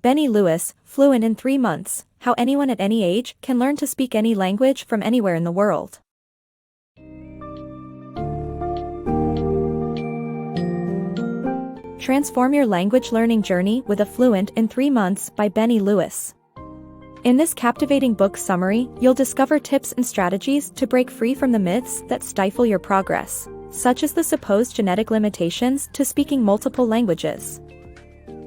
Benny Lewis, Fluent in 3 months, How Anyone at Any Age Can Learn to Speak Any Language from Anywhere in the World. Transform Your Language Learning Journey with a Fluent in 3 months by Benny Lewis. In this captivating book summary, you'll discover tips and strategies to break free from the myths that stifle your progress, such as the supposed genetic limitations to speaking multiple languages.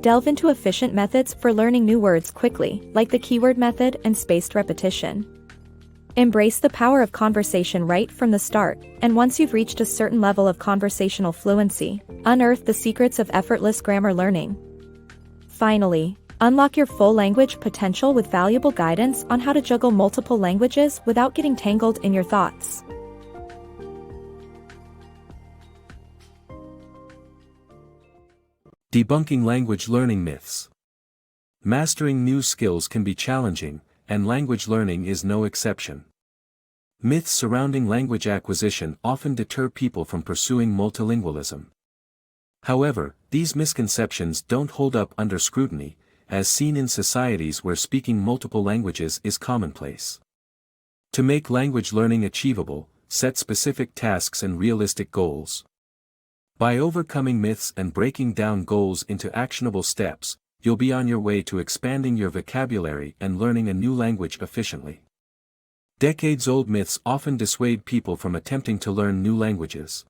Delve into efficient methods for learning new words quickly, like the keyword method and spaced repetition. Embrace the power of conversation right from the start, and once you've reached a certain level of conversational fluency, unearth the secrets of effortless grammar learning. Finally, unlock your full language potential with valuable guidance on how to juggle multiple languages without getting tangled in your thoughts. Debunking language learning myths. Mastering new skills can be challenging, and language learning is no exception. Myths surrounding language acquisition often deter people from pursuing multilingualism. However, these misconceptions don't hold up under scrutiny, as seen in societies where speaking multiple languages is commonplace. To make language learning achievable, set specific tasks and realistic goals. By overcoming myths and breaking down goals into actionable steps, you'll be on your way to expanding your vocabulary and learning a new language efficiently. Decades-old myths often dissuade people from attempting to learn new languages.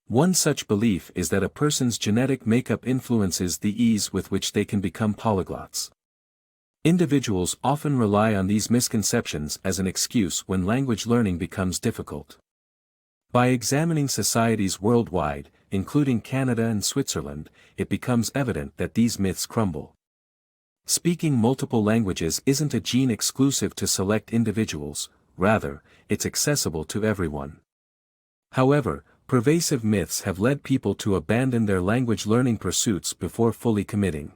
One such belief is that a person's genetic makeup influences the ease with which they can become polyglots. Individuals often rely on these misconceptions as an excuse when language learning becomes difficult. By examining societies worldwide, including Canada and Switzerland, it becomes evident that these myths crumble. Speaking multiple languages isn't a gene exclusive to select individuals, rather, it's accessible to everyone. However, pervasive myths have led people to abandon their language learning pursuits before fully committing.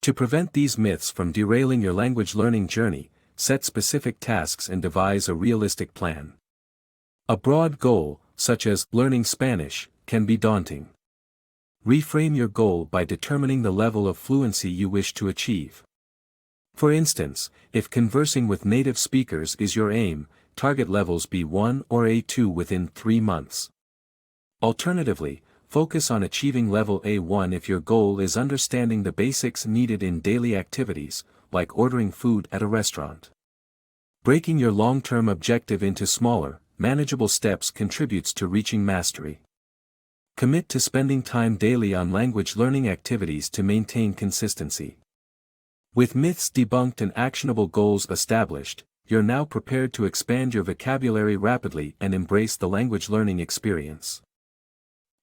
To prevent these myths from derailing your language learning journey, set specific tasks and devise a realistic plan. A broad goal, such as learning Spanish, can be daunting. Reframe your goal by determining the level of fluency you wish to achieve. For instance, if conversing with native speakers is your aim, target levels B1 or A2 within 3 months. Alternatively, focus on achieving level A1 if your goal is understanding the basics needed in daily activities, like ordering food at a restaurant. Breaking your long-term objective into smaller, manageable steps contributes to reaching mastery. Commit to spending time daily on language learning activities to maintain consistency. With myths debunked and actionable goals established, you're now prepared to expand your vocabulary rapidly and embrace the language learning experience.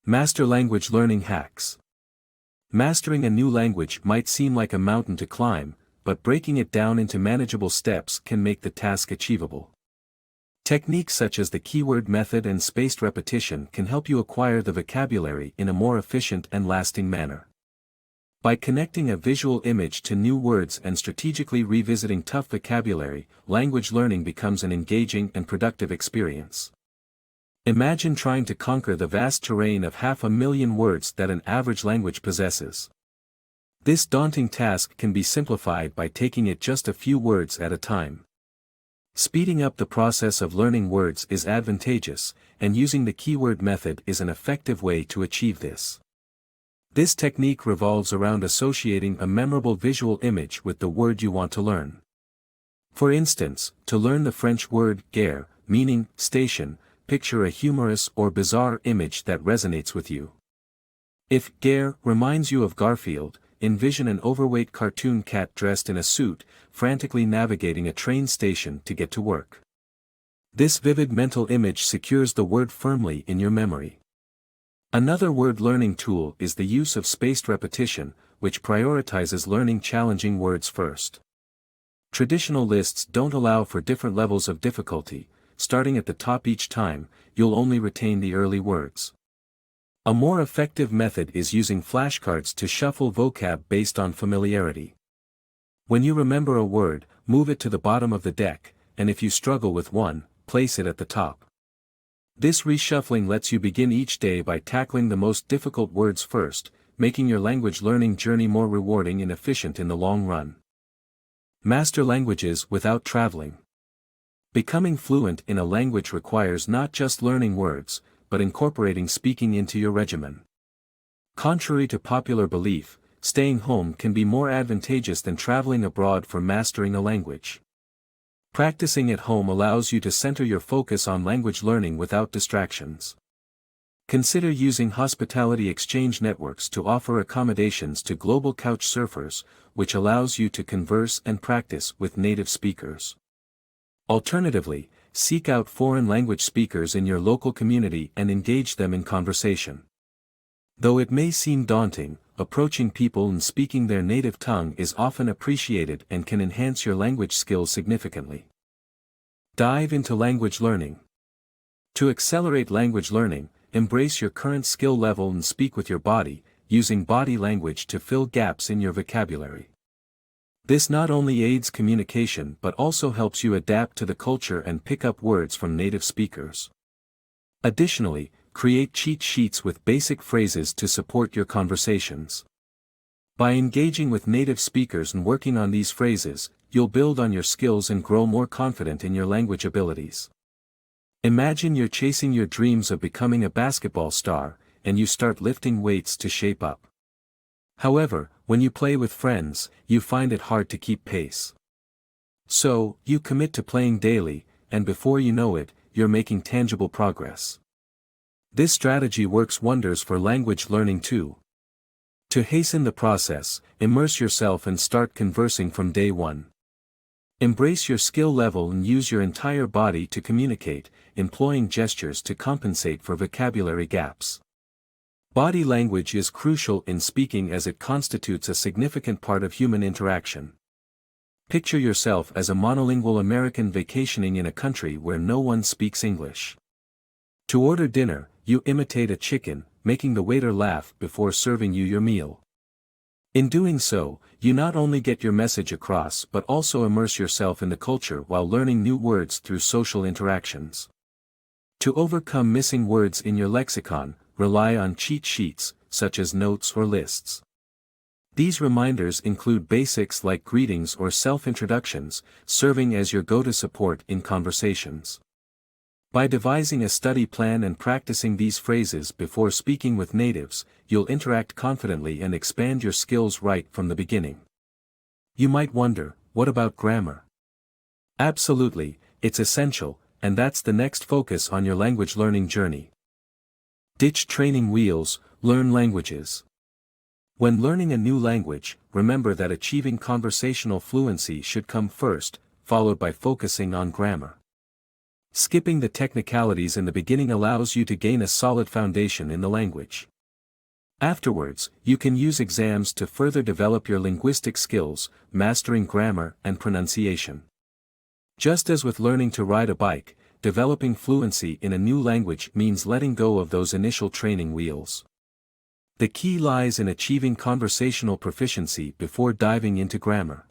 Master language learning hacks. Mastering a new language might seem like a mountain to climb, but breaking it down into manageable steps can make the task achievable. Techniques such as the keyword method and spaced repetition can help you acquire the vocabulary in a more efficient and lasting manner. By connecting a visual image to new words and strategically revisiting tough vocabulary, language learning becomes an engaging and productive experience. Imagine trying to conquer the vast terrain of 500,000 words that an average language possesses. This daunting task can be simplified by taking it just a few words at a time. Speeding up the process of learning words is advantageous, and using the keyword method is an effective way to achieve this. This technique revolves around associating a memorable visual image with the word you want to learn. For instance, to learn the French word gare, meaning station, picture a humorous or bizarre image that resonates with you. If gare reminds you of Garfield, envision an overweight cartoon cat dressed in a suit, frantically navigating a train station to get to work. This vivid mental image secures the word firmly in your memory. Another word learning tool is the use of spaced repetition, which prioritizes learning challenging words first. Traditional lists don't allow for different levels of difficulty. Starting at the top each time, you'll only retain the early words. A more effective method is using flashcards to shuffle vocab based on familiarity. When you remember a word, move it to the bottom of the deck, and if you struggle with one, place it at the top. This reshuffling lets you begin each day by tackling the most difficult words first, making your language learning journey more rewarding and efficient in the long run. Master languages without traveling. Becoming fluent in a language requires not just learning words, but incorporating speaking into your regimen. Contrary to popular belief, staying home can be more advantageous than traveling abroad for mastering a language. Practicing at home allows you to center your focus on language learning without distractions. Consider using hospitality exchange networks to offer accommodations to global couch surfers, which allows you to converse and practice with native speakers. Alternatively, seek out foreign language speakers in your local community and engage them in conversation. Though it may seem daunting, approaching people and speaking their native tongue is often appreciated and can enhance your language skills significantly. Dive into language learning. To accelerate language learning, embrace your current skill level and speak with your body, using body language to fill gaps in your vocabulary. This not only aids communication but also helps you adapt to the culture and pick up words from native speakers. Additionally, create cheat sheets with basic phrases to support your conversations. By engaging with native speakers and working on these phrases, you'll build on your skills and grow more confident in your language abilities. Imagine you're chasing your dreams of becoming a basketball star, and you start lifting weights to shape up. However, when you play with friends, you find it hard to keep pace. So, you commit to playing daily, and before you know it, you're making tangible progress. This strategy works wonders for language learning too. To hasten the process, immerse yourself and start conversing from day one. Embrace your skill level and use your entire body to communicate, employing gestures to compensate for vocabulary gaps. Body language is crucial in speaking as it constitutes a significant part of human interaction. Picture yourself as a monolingual American vacationing in a country where no one speaks English. To order dinner, you imitate a chicken, making the waiter laugh before serving you your meal. In doing so, you not only get your message across but also immerse yourself in the culture while learning new words through social interactions. To overcome missing words in your lexicon, rely on cheat sheets, such as notes or lists. These reminders include basics like greetings or self-introductions, serving as your go-to support in conversations. By devising a study plan and practicing these phrases before speaking with natives, you'll interact confidently and expand your skills right from the beginning. You might wonder, what about grammar? Absolutely, it's essential, and that's the next focus on your language learning journey. Ditch training wheels, learn languages. When learning a new language, remember that achieving conversational fluency should come first, followed by focusing on grammar. Skipping the technicalities in the beginning allows you to gain a solid foundation in the language. Afterwards, you can use exams to further develop your linguistic skills, mastering grammar and pronunciation. Just as with learning to ride a bike, developing fluency in a new language means letting go of those initial training wheels. The key lies in achieving conversational proficiency before diving into grammar.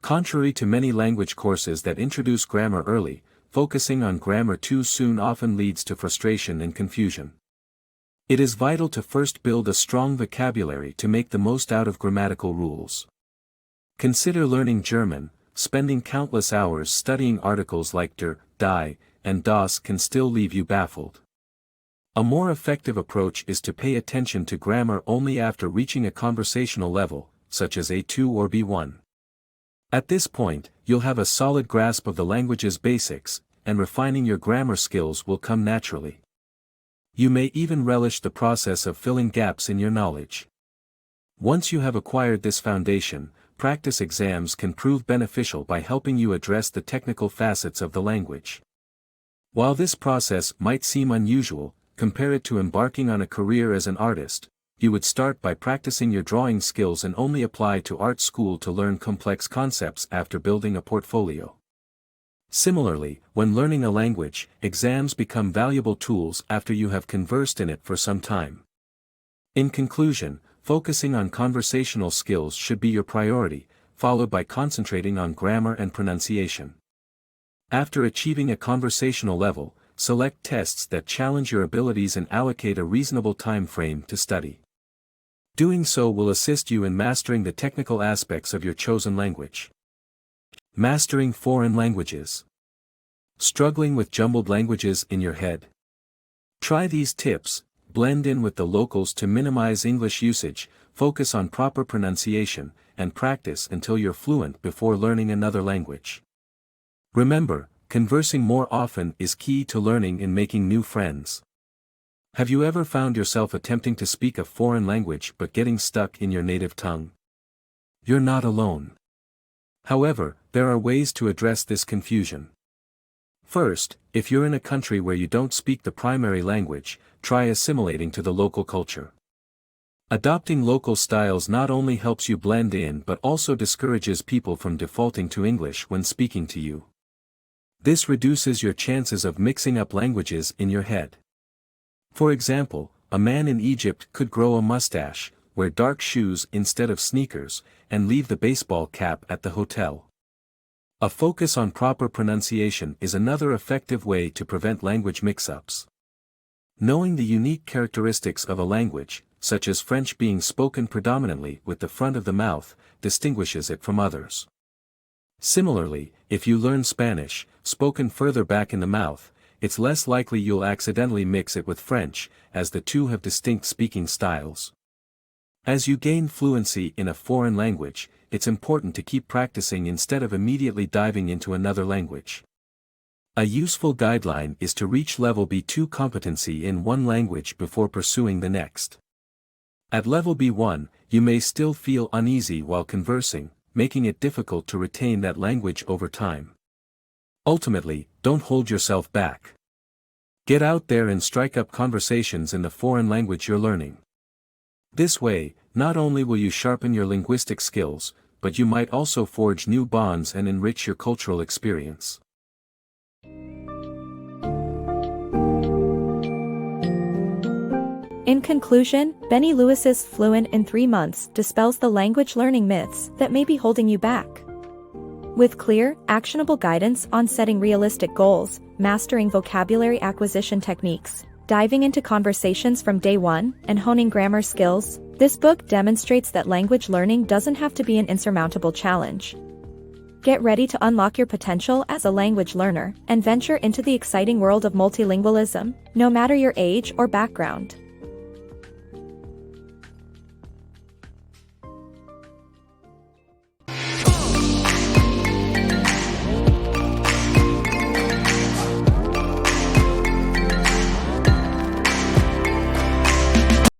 Contrary to many language courses that introduce grammar early, focusing on grammar too soon often leads to frustration and confusion. It is vital to first build a strong vocabulary to make the most out of grammatical rules. Consider learning German. Spending countless hours studying articles like der, die, and das can still leave you baffled. A more effective approach is to pay attention to grammar only after reaching a conversational level, such as A2 or B1. At this point, you'll have a solid grasp of the language's basics, and refining your grammar skills will come naturally. You may even relish the process of filling gaps in your knowledge. Once you have acquired this foundation, practice exams can prove beneficial by helping you address the technical facets of the language. While this process might seem unusual, compare it to embarking on a career as an artist. You would start by practicing your drawing skills and only apply to art school to learn complex concepts after building a portfolio. Similarly, when learning a language, exams become valuable tools after you have conversed in it for some time. In conclusion, focusing on conversational skills should be your priority, followed by concentrating on grammar and pronunciation. After achieving a conversational level, select tests that challenge your abilities and allocate a reasonable time frame to study. Doing so will assist you in mastering the technical aspects of your chosen language. Mastering foreign languages. Struggling with jumbled languages in your head? Try these tips: blend in with the locals to minimize English usage, focus on proper pronunciation, and practice until you're fluent before learning another language. Remember, conversing more often is key to learning and making new friends. Have you ever found yourself attempting to speak a foreign language but getting stuck in your native tongue? You're not alone. However, there are ways to address this confusion. First, if you're in a country where you don't speak the primary language, try assimilating to the local culture. Adopting local styles not only helps you blend in but also discourages people from defaulting to English when speaking to you. This reduces your chances of mixing up languages in your head. For example, a man in Egypt could grow a mustache, wear dark shoes instead of sneakers, and leave the baseball cap at the hotel. A focus on proper pronunciation is another effective way to prevent language mix-ups. Knowing the unique characteristics of a language, such as French being spoken predominantly with the front of the mouth, distinguishes it from others. Similarly, if you learn Spanish, spoken further back in the mouth, it's less likely you'll accidentally mix it with French, as the two have distinct speaking styles. As you gain fluency in a foreign language, it's important to keep practicing instead of immediately diving into another language. A useful guideline is to reach level B2 competency in one language before pursuing the next. At level B1, you may still feel uneasy while conversing, making it difficult to retain that language over time. Ultimately, don't hold yourself back. Get out there and strike up conversations in the foreign language you're learning. This way, not only will you sharpen your linguistic skills, but you might also forge new bonds and enrich your cultural experience. In conclusion, Benny Lewis's Fluent in 3 months dispels the language learning myths that may be holding you back. With clear, actionable guidance on setting realistic goals, mastering vocabulary acquisition techniques, diving into conversations from day one, and honing grammar skills, this book demonstrates that language learning doesn't have to be an insurmountable challenge. Get ready to unlock your potential as a language learner and venture into the exciting world of multilingualism, no matter your age or background.